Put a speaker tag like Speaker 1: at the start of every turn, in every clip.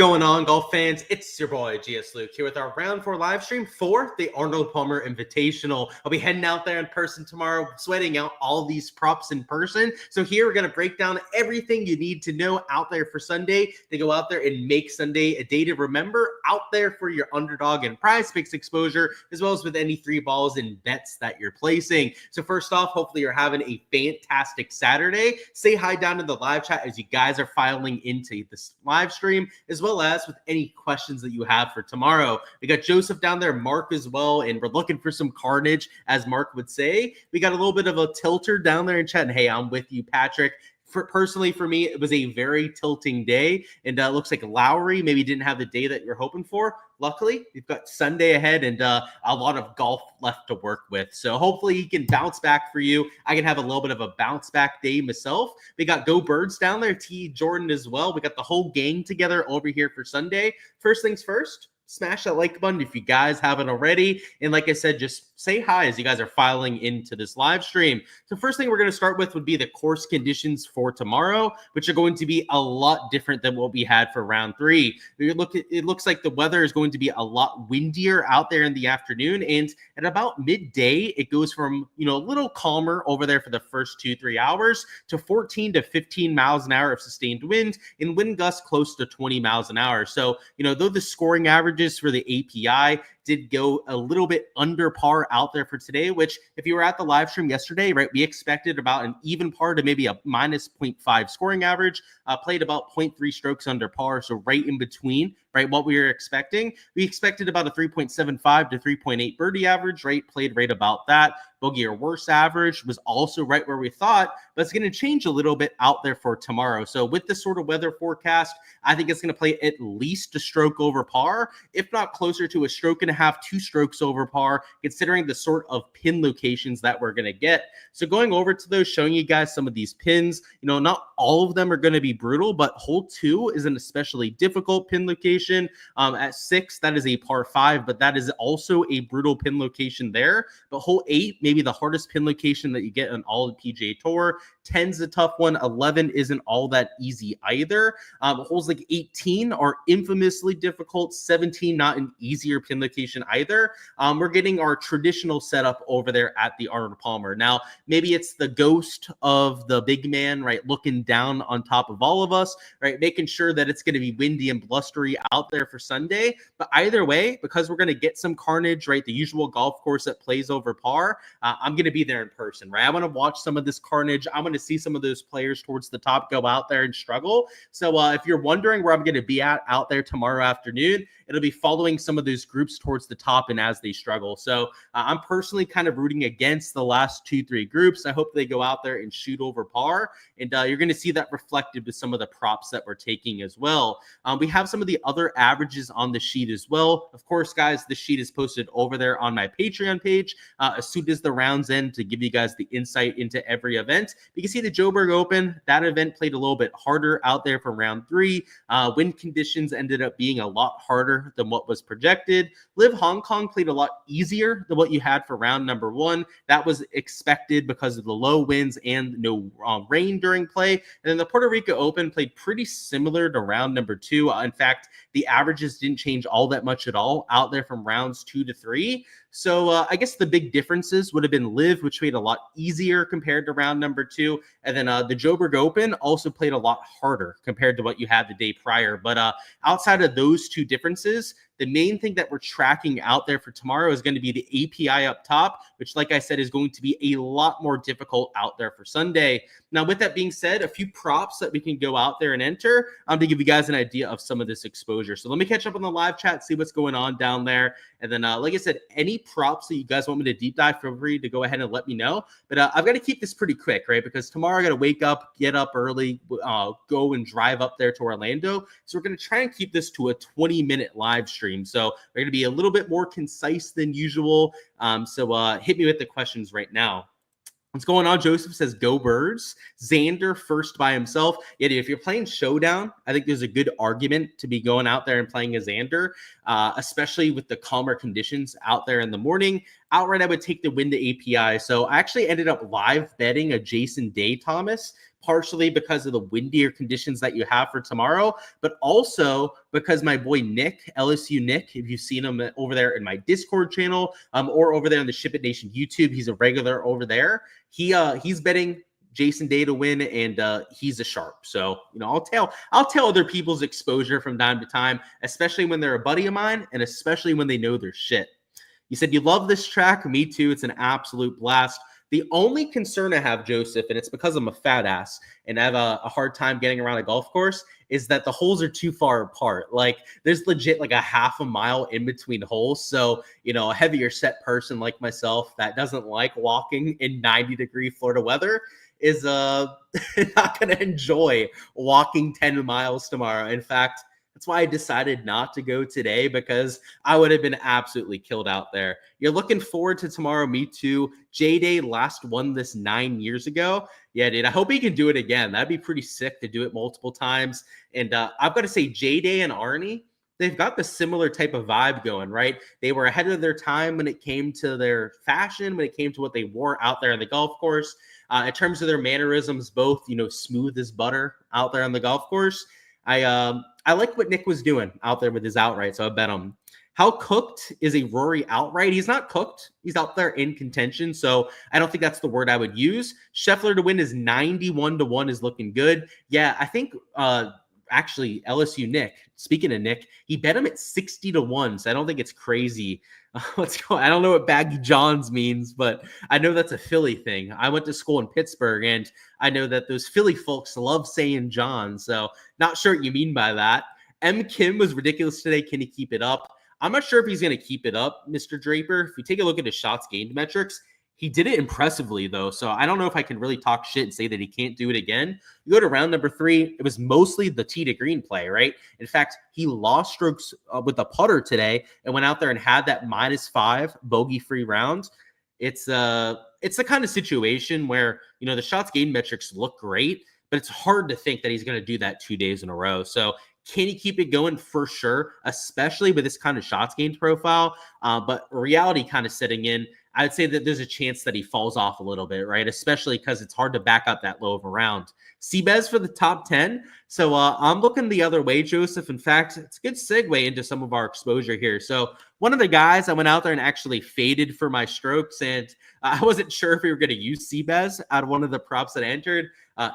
Speaker 1: going on, golf fans? It's your boy Gsluke here with our round 4 live stream for the Arnold Palmer Invitational. I'll be heading out there in person tomorrow, sweating out all these props in person. So here we're going to break down everything you need to know out there for Sunday to go out there and make Sunday a day to remember out there for your underdog and prize picks exposure, as well as with any 3 balls and bets that you're placing. So first off, hopefully you're having a fantastic Saturday. Say hi down in the live chat as you guys are filing into this live stream, as well as with any questions that you have for tomorrow. We got Joseph down there, Mark as well, and we're looking for some carnage, as Mark would say. We got a little bit of a tilter down there in chat. And hey, I'm with you, Patrick. Personally, for me, it was a very tilting day, and it looks like Lowry maybe didn't have the day that you're hoping for. Luckily, we've got Sunday ahead and a lot of golf left to work with. So hopefully he can bounce back for you. I can have a little bit of a bounce back day myself. We got Go Birds down there, T. Jordan as well. We got the whole gang together over here for Sunday. First things first, smash that like button if you guys haven't already. And like I said, just say hi as you guys are filing into this live stream. So first thing we're going to start with would be the course conditions for tomorrow, which are going to be a lot different than what we had for round 3. It looks like the weather is going to be a lot windier out there in the afternoon. And at about midday, it goes from, a little calmer over there for the first 2-3 hours to 14 to 15 miles an hour of sustained wind and wind gusts close to 20 miles an hour. So, though the scoring averages for the API did go a little bit under par out there for today, which if you were at the live stream yesterday, right, we expected about an even par to maybe a minus 0.5 scoring average, played about 0.3 strokes under par. So right in between, right, what we were expecting. We expected about a 3.75 to 3.8 birdie average, right, played right about that. Bogey or worse average was also right where we thought, but it's going to change a little bit out there for tomorrow. So with this sort of weather forecast, I think it's going to play at least a stroke over par, if not closer to a stroke and a half, 2 strokes over par, considering the sort of pin locations that we're going to get. So going over to those, showing you guys some of these pins, not all of them are going to be brutal, but hole 2 is an especially difficult pin location. At 6, that is a par 5, but that is also a brutal pin location there. But hole 8, maybe the hardest pin location that you get on all the PGA Tour. 10's a tough one. 11 isn't all that easy either. Holes like 18 are infamously difficult. 17, not an easier pin location either. We're getting our traditional setup over there at the Arnold Palmer. Now, maybe it's the ghost of the big man, right, looking down on top of all of us, right, making sure that it's going to be windy and blustery out there for Sunday. But either way, because we're going to get some carnage, right, the usual golf course that plays over par, I'm going to be there in person, right? I want to watch some of this carnage. I want to see some of those players towards the top go out there and struggle. So if you're wondering where I'm going to be out there tomorrow afternoon, it'll be following some of those groups towards the top and as they struggle. So I'm personally kind of rooting against the last 2-3 groups. I hope they go out there and shoot over par. And you're going to see that reflected with some of the props that we're taking as well. We have some of the other averages on the sheet as well. Of course, guys, the sheet is posted over there on my Patreon page as soon as the rounds end to give you guys the insight into every event. You can see the Joburg Open. That event played a little bit harder out there for round 3. Wind conditions ended up being a lot harder than what was projected. Live Hong Kong played a lot easier than what you had for round number 1. That was expected because of the low winds and no rain during play. And then the Puerto Rico Open played pretty similar to round number 2. In fact, the averages didn't change all that much at all out there from rounds 2 to 3. So I guess the big differences would have been Live, which made a lot easier compared to round number 2. And then the Joburg Open also played a lot harder compared to what you had the day prior. But outside of those 2 differences, the main thing that we're tracking out there for tomorrow is going to be the API up top, which, like I said, is going to be a lot more difficult out there for Sunday. Now, with that being said, a few props that we can go out there and enter to give you guys an idea of some of this exposure. So let me catch up on the live chat, see what's going on down there. And then, like I said, any props that you guys want me to deep dive, feel free to go ahead and let me know. But I've got to keep this pretty quick, right? Because tomorrow I got to wake up, get up early, go and drive up there to Orlando. So we're going to try and keep this to a 20-minute live stream. So we're going to be a little bit more concise than usual. So hit me with the questions right now. What's going on? Joseph says, go Birds. Xander first by himself. Yeah, dude, if you're playing Showdown, I think there's a good argument to be going out there and playing a Xander, especially with the calmer conditions out there in the morning. outright I would take the win the API. So I actually ended up live betting a Jason Day Thomas, partially because of the windier conditions that you have for tomorrow, but also because my boy Nick, LSU Nick, if you've seen him over there in my Discord channel, or over there on the Ship It Nation YouTube, he's a regular over there. He's betting Jason Day to win, and he's a sharp. So, I'll tell other people's exposure from time to time, especially when they're a buddy of mine, and especially when they know their shit. You said you love this track. Me too. It's an absolute blast. The only concern I have, Joseph, and it's because I'm a fat ass and I have a hard time getting around a golf course, is that the holes are too far apart. Like, there's legit like a half a mile in between holes. So, a heavier set person like myself that doesn't like walking in 90-degree Florida weather is not going to enjoy walking 10 miles tomorrow. In fact, that's why I decided not to go today, because I would have been absolutely killed out there. You're looking forward to tomorrow. Me too. J-Day last won this 9 years ago. Yeah, dude, I hope he can do it again. That'd be pretty sick to do it multiple times. And I've got to say, J-Day and Arnie, they've got the similar type of vibe going, right? They were ahead of their time when it came to their fashion, when it came to what they wore out there on the golf course. In terms of their mannerisms, both, smooth as butter out there on the golf course. I like what Nick was doing out there with his outright, so I bet him. How cooked is a Rory outright? He's not cooked. He's out there in contention, so I don't think that's the word I would use. Scheffler to win is 91-1 is looking good. Yeah, I think actually LSU Nick, speaking of Nick, he bet him at 60-1, so I don't think it's crazy. Let's go. I don't know what Baggy Johns means, but I know that's a Philly thing. I went to school in Pittsburgh, and I know that those Philly folks love saying John, so not sure what you mean by that. M. Kim was ridiculous today. Can he keep it up? I'm not sure if he's going to keep it up, Mr. Draper. If we take a look at his shots gained metrics, he did it impressively, though, so I don't know if I can really talk shit and say that he can't do it again. You go to round number 3, it was mostly the tee to green play, right? In fact, he lost strokes with the putter today and went out there and had that -5 bogey-free round. It's the kind of situation where, the shots gained metrics look great, but it's hard to think that he's going to do that 2 days in a row. So can he keep it going? For sure, especially with this kind of shots gained profile. But reality kind of setting in, I'd say that there's a chance that he falls off a little bit, right? Especially because it's hard to back up that low of a round. Seabez for the top 10. So I'm looking the other way, Joseph. In fact, it's a good segue into some of our exposure here. So one of the guys I went out there and actually faded for my strokes, and I wasn't sure if we were going to use Seabez out of one of the props that I entered.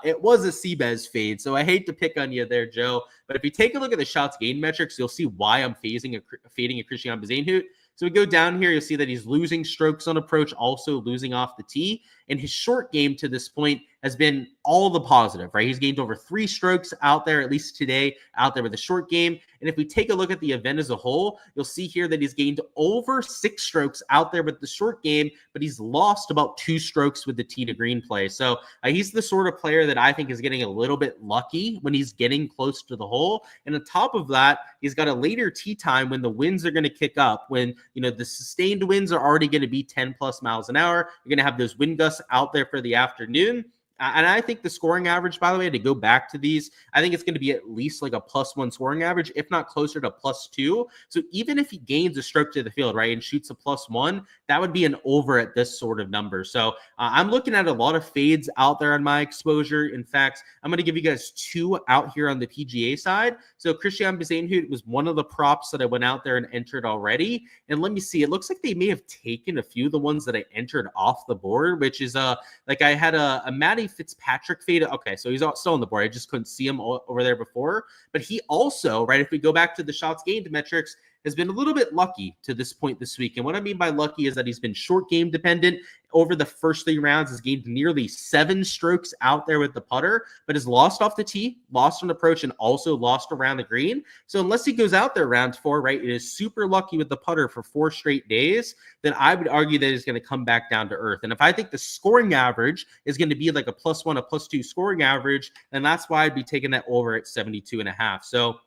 Speaker 1: It was a Seabez fade, so I hate to pick on you there, Joe. But if you take a look at the shots gained metrics, you'll see why I'm fading a Christian Bezainhout. So we go down here, you'll see that he's losing strokes on approach, also losing off the tee. And his short game to this point has been all the positive, right? He's gained over 3 strokes out there, at least today, out there with a short game. And if we take a look at the event as a whole, you'll see here that he's gained over 6 strokes out there with the short game, but he's lost about 2 strokes with the tee to green play. So he's the sort of player that I think is getting a little bit lucky when he's getting close to the hole. And on top of that, he's got a later tee time when the winds are going to kick up, when, the sustained winds are already going to be 10 plus miles an hour. You're going to have those wind gusts out there for the afternoon. And I think the scoring average, by the way, to go back to these, I think it's going to be at least like a +1 scoring average, if not closer to +2. So even if he gains a stroke to the field, right, and shoots a +1, that would be an over at this sort of number. So I'm looking at a lot of fades out there on my exposure. In fact, I'm going to give you guys 2 out here on the PGA side. So Christian Bezainhout was one of the props that I went out there and entered already. And let me see, it looks like they may have taken a few of the ones that I entered off the board, which is like I had a Matty Fitzpatrick fade. Okay, so he's still on the board. I just couldn't see him over there before. But he also, right, if we go back to the shots gained metrics, has been a little bit lucky to this point this week. And what I mean by lucky is that he's been short game dependent. Over the first 3 rounds, has gained nearly 7 strokes out there with the putter, but has lost off the tee, lost on approach, and also lost around the green. So unless he goes out there round 4, right, it is super lucky with the putter for 4 straight days, then I would argue that he's going to come back down to earth. And if I think the scoring average is going to be like a +1, a +2 scoring average, then that's why I'd be taking that over at 72.5. So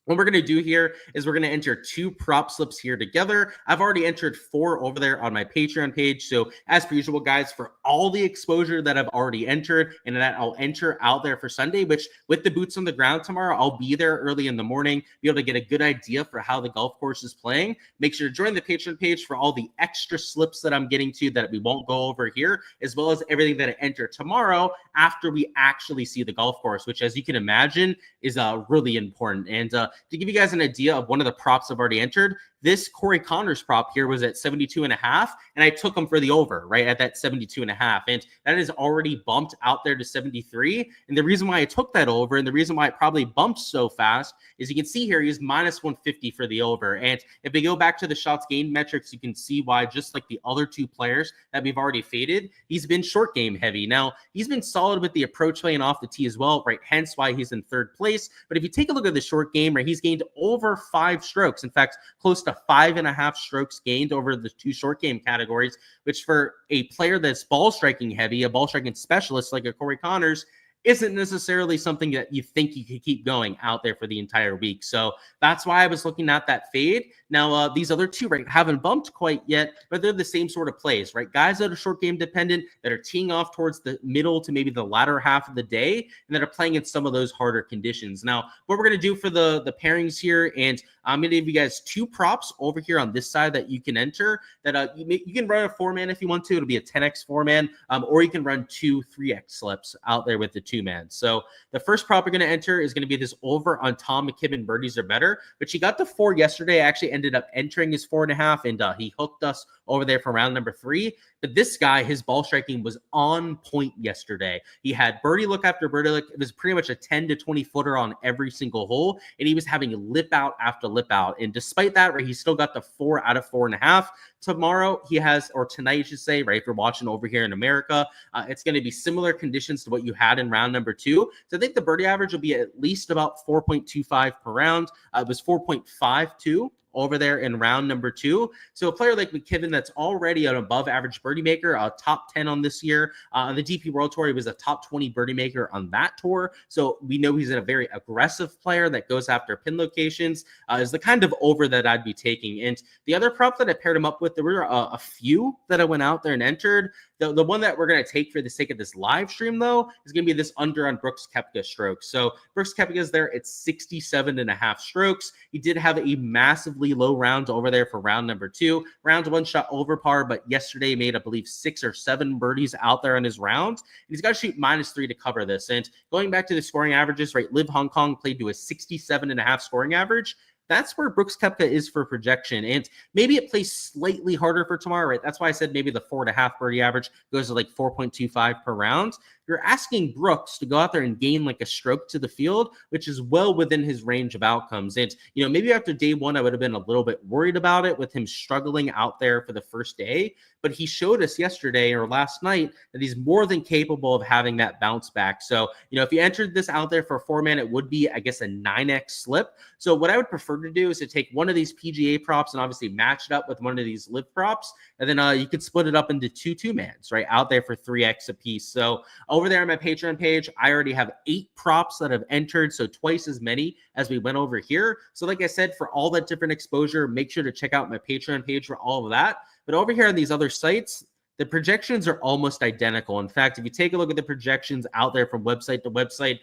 Speaker 1: What we're going to do here is we're going to enter 2 prop slips here together. I've already entered 4 over there on my Patreon page. So as per usual, guys, for all the exposure that I've already entered and that I'll enter out there for Sunday, which with the boots on the ground tomorrow, I'll be there early in the morning, be able to get a good idea for how the golf course is playing. Make sure to join the Patreon page for all the extra slips that I'm getting to that we won't go over here, as well as everything that I enter tomorrow after we actually see the golf course, which, as you can imagine, is really important. And to give you guys an idea of one of the props I've already entered, this Corey Connors prop here was at 72.5, and I took him for the over, right, at that 72.5, and that is already bumped out there to 73. And the reason why I took that over, and the reason why it probably bumped so fast, is you can see here he's minus 150 for the over. And if we go back to the shots gained metrics, you can see why, just like the other 2 players that we've already faded, he's been short game heavy. Now, he's been solid with the approach play and off the tee as well, right, hence why he's in 3rd place. But if you take a look at the short game, right, he's gained over 5 strokes. In fact, close to 5.5 strokes gained over the 2 short game categories, which for a player that's ball striking heavy, a ball striking specialist like a Corey Connors, isn't necessarily something that you think you could keep going out there for the entire week. So that's why I was looking at that fade. Now, these other 2, right, haven't bumped quite yet, but they're the same sort of plays, right? Guys that are short game dependent, that are teeing off towards the middle to maybe the latter half of the day, and that are playing in some of those harder conditions. Now, what we're going to do for the pairings here, and I'm going to give you guys 2 props over here on this side that you can enter, that you can run a 4-man if you want to. It'll be a 10x 4-man, or you can run 2 3x slips out there with the 2-man. So the first prop we're going to enter is going to be this over on Tom McKibben birdies are better, but she got the 4 yesterday. I actually ended up entering his 4.5, and he hooked us over there for round number 3. But this guy, his ball striking was on point yesterday. He had birdie look after birdie look. It was pretty much a 10 to 20 footer on every single hole, and he was having lip out after lip out. And despite that, right, he still got the 4 out of 4.5. Tomorrow he has, or tonight, you should say, right, if you're watching over here in America, it's going to be similar conditions to what you had in round number 2. So I think the birdie average will be at least about 4.25 per round. It was 4.52 over there in round number 2. So a player like McKibben that's already an above average birdie maker, a top 10 on this year. On the DP World Tour, he was a top 20 birdie maker on that tour. So we know he's a very aggressive player that goes after pin locations, is the kind of over that I'd be taking. And the other prop that I paired him up with, there were a few that I went out there and entered. The one that we're going to take for the sake of this live stream, though, is going to be this under on Brooks Koepka strokes. So Brooks Koepka is there at 67.5 strokes. He did have a massively low round over there for round number 2. Round 1 shot over par, but yesterday made, I believe, 6 or 7 birdies out there on his round. And he's got to shoot -3 to cover this. And going back to the scoring averages, right, Live Hong Kong played to a 67.5 scoring average. That's where Brooks Koepka is for projection. And maybe it plays slightly harder for tomorrow, right? That's why I said maybe the 4.5 birdie average goes to like 4.25 per round. You're asking Brooks to go out there and gain like a stroke to the field, which is well within his range of outcomes. And, maybe after day 1, I would have been a little bit worried about it with him struggling out there for the first day. But he showed us yesterday or last night that he's more than capable of having that bounce back. So, if you entered this out there for a 4-man, it would be, I guess, a 9x slip. So what I would prefer to do is to take one of these PGA props and obviously match it up with one of these live props. And then you could split it up into 2-2-mans, right, out there for 3x a piece. So over there on my Patreon page, I already have 8 props that have entered, so twice as many as we went over here. So like I said, for all that different exposure, make sure to check out my Patreon page for all of that. But over here on these other sites, the projections are almost identical. In fact, if you take a look at the projections out there from website to website,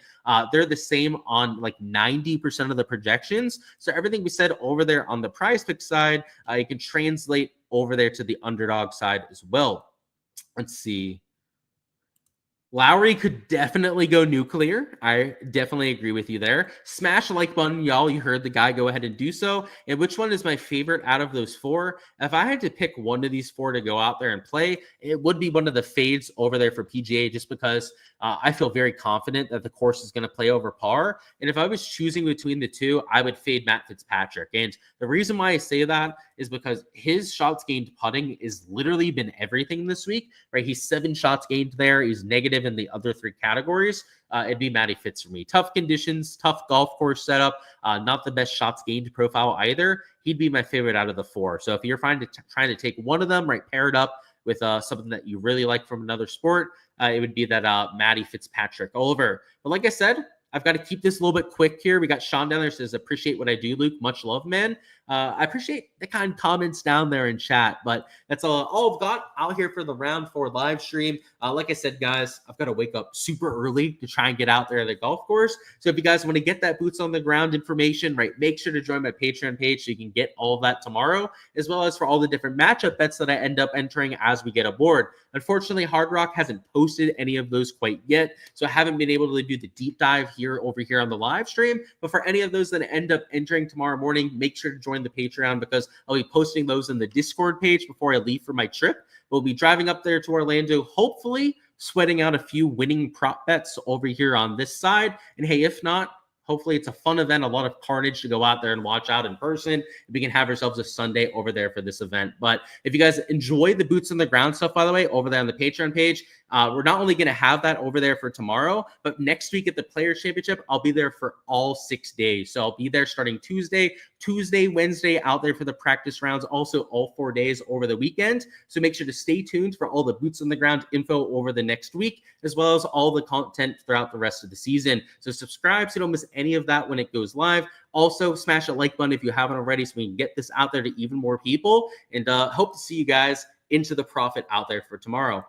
Speaker 1: they're the same on like 90% of the projections. So everything we said over there on the prize pick side, you can translate over there to the underdog side as well. Let's see. Lowry could definitely go nuclear. I definitely agree with you there. Smash the like button, y'all. You heard the guy. Go ahead and do so. And which one is my favorite out of those 4? If I had to pick one of these 4 to go out there and play, it would be one of the fades over there for PGA, just because I feel very confident that the course is going to play over par. And if I was choosing between the 2, I would fade Matt Fitzpatrick. And the reason why I say that is because his shots gained putting has literally been everything this week, right? He's 7 shots gained there. He's negative in the other 3 categories. It'd be Matty Fitz for me. Tough conditions, tough golf course setup, not the best shots gained profile either. He'd be my favorite out of the 4. So if you're trying to take one of them, right, pair it up with something that you really like from another sport, it would be that Matty Fitzpatrick over. But like I said, I've got to keep this a little bit quick here. We got Sean down there says, appreciate what I do, Luke. Much love, man. I appreciate the kind comments down there in chat, but that's all I've got out here for the round 4 live stream. Like I said, guys, I've got to wake up super early to try and get out there at the golf course. So if you guys want to get that boots on the ground information, right, make sure to join my Patreon page so you can get all of that tomorrow, as well as for all the different matchup bets that I end up entering as we get aboard. Unfortunately, Hard Rock hasn't posted any of those quite yet, so I haven't been able to do the deep dive over here on the live stream. But for any of those that end up entering tomorrow morning, make sure to join the Patreon because I'll be posting those in the Discord page before I leave for my trip. We'll be driving up there to Orlando, hopefully sweating out a few winning prop bets over here on this side. And hey, if not, hopefully it's a fun event, a lot of carnage to go out there and watch out in person. We can have ourselves a Sunday over there for this event. But if you guys enjoy the boots on the ground stuff, by the way, over there on the Patreon page, we're not only going to have that over there for tomorrow, but next week at the Players Championship, I'll be there for all 6 days. So I'll be there starting Tuesday, Wednesday, out there for the practice rounds, also all 4 days over the weekend. So make sure to stay tuned for all the boots on the ground info over the next week, as well as all the content throughout the rest of the season. So subscribe so you don't miss any of that when it goes live. Also, smash a like button if you haven't already so we can get this out there to even more people. And hope to see you guys into the profit out there for tomorrow.